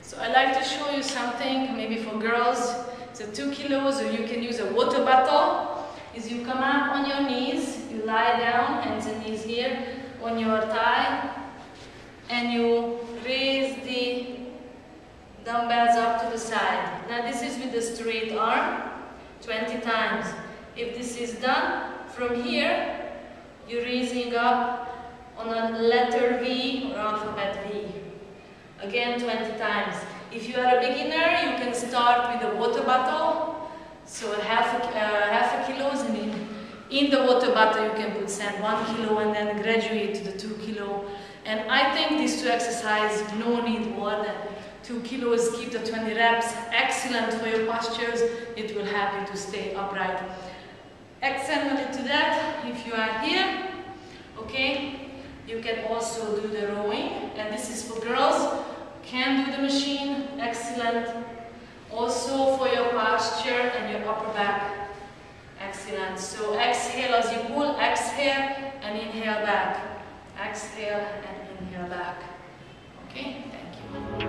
So I like to show you something, maybe for girls. It's a 2 kilos, or you can use a water bottle. Is you come up on your knees, you lie down, hands and knees here on your thigh, and you raise the dumbbells up to the side. Now this is with the straight arm, 20 times. If this is done, from here, you're raising up on a letter V or alphabet V. Again, 20 times. If you are a beginner, you can start with a water bottle, so half a kilos, and in the water bottle you can put sand 1 kilo and then graduate to the 2 kilo. And I think these two exercises, no need more than 2 kilos, keep the 20 reps, excellent for your postures, it will help you to stay upright. Excellent to that, if you are here, okay, you can also do the rowing, and this is for girls, can do the machine, excellent. Also for your posture and your upper back, excellent. So exhale as you pull, exhale and inhale back, exhale and inhale back. Okay, thank you.